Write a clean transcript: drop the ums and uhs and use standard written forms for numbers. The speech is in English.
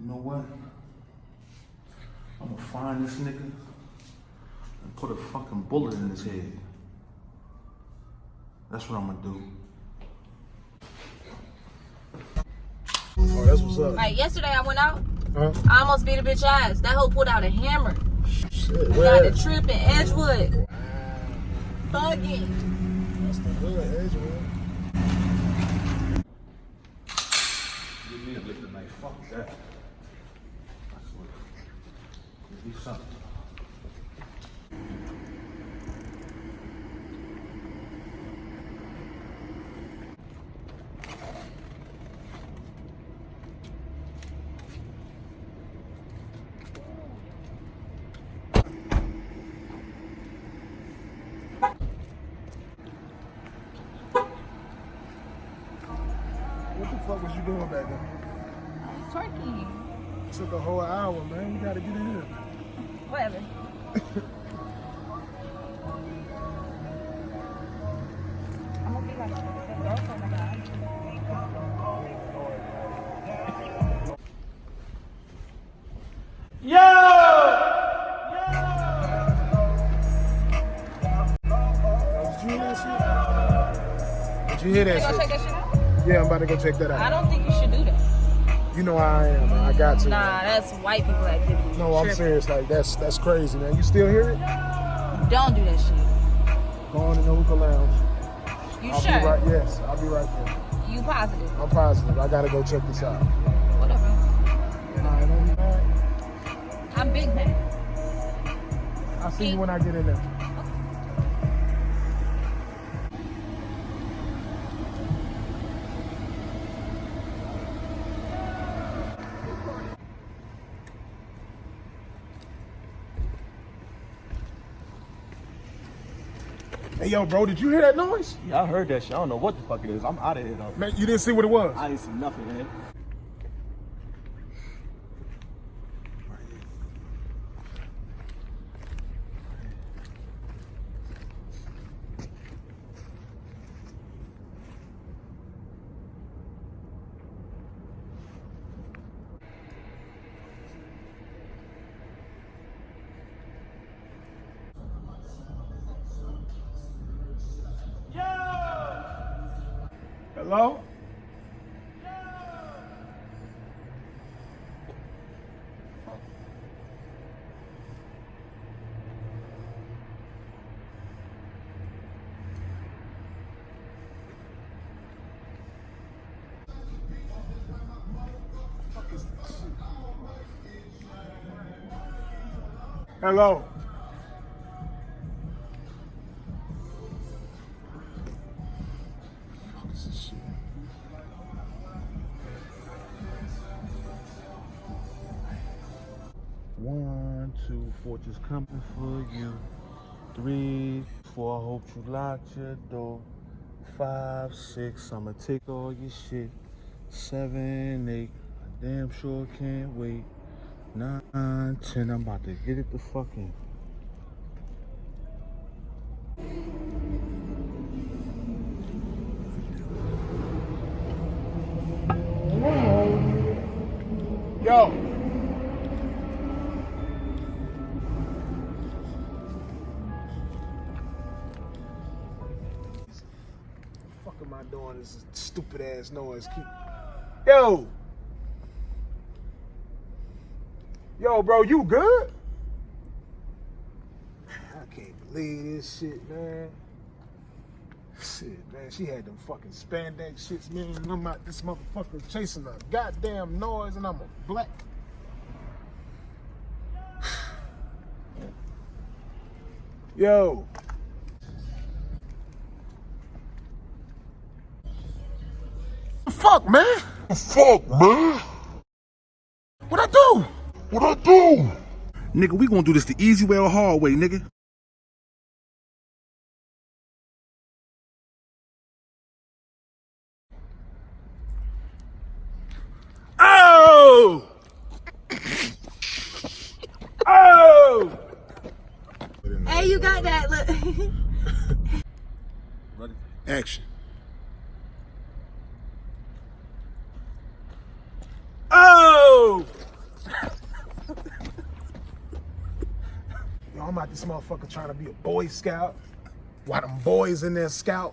You know what? I'm gonna find this nigga and put a fucking bullet in his head. That's what I'm gonna do. Oh, that's what's up. Like yesterday I went out, Huh? I almost beat a bitch ass. That hoe pulled out a hammer. Shit, We got the trip in Edgewood. Thugging. That's the hood, Edgewood. Give me a lick tonight. Fuck that. That's what. Give me something. What the fuck was you doing back there? I was twerking. Took a whole hour, man. You gotta get in here. Whatever. I'm gonna be like a girlfriend of mine. Yo! Did you hear that shit? Did you hear that You gonna check shit? that shit out? Yeah, I'm about to go check that I out. don't think you should do that. You know how I am, man. I got to. Nah, that's white people activity. No, I'm Tripping. serious. Like, that's crazy, man. You still hear it? Don't do that shit. Go on in the hookah lounge. You I'll sure? be right. Yes, I'll be right there. You positive? I'm positive. I gotta go check this out. Whatever. Nah, don't be mad. I'm big man. I'll see you when I get in there. Hey, yo, bro, did you hear that noise? Yeah, I heard that shit. I don't know what the fuck it is. I'm out of here though. Man, you didn't see what it was? I ain't seen nothing, man. Hello? Hello? Fuck is this shit? One, two, four, just coming for you. 3, 4, I hope you locked your door. 5, 6, I'ma take all your shit. 7, 8, I damn sure can't wait. 9, 10, I'm about to get it the fuck in. Yo. What the fuck am I doing? This stupid ass noise. Yo. Yo, bro, you good? I can't believe this shit, man. Shit, man, she had them fucking spandex shits, man. And I'm out this motherfucker chasing a goddamn noise, and I'm a black. Yo. Fuck, man. Fuck, man! What I do? What I do? Nigga, we gonna do this the easy way or hard way, nigga. Oh! Oh! Hey, you got that? Look. Ready? Action. Oh! I'm out this motherfucker trying to be a Boy Scout. While them boys in there scout.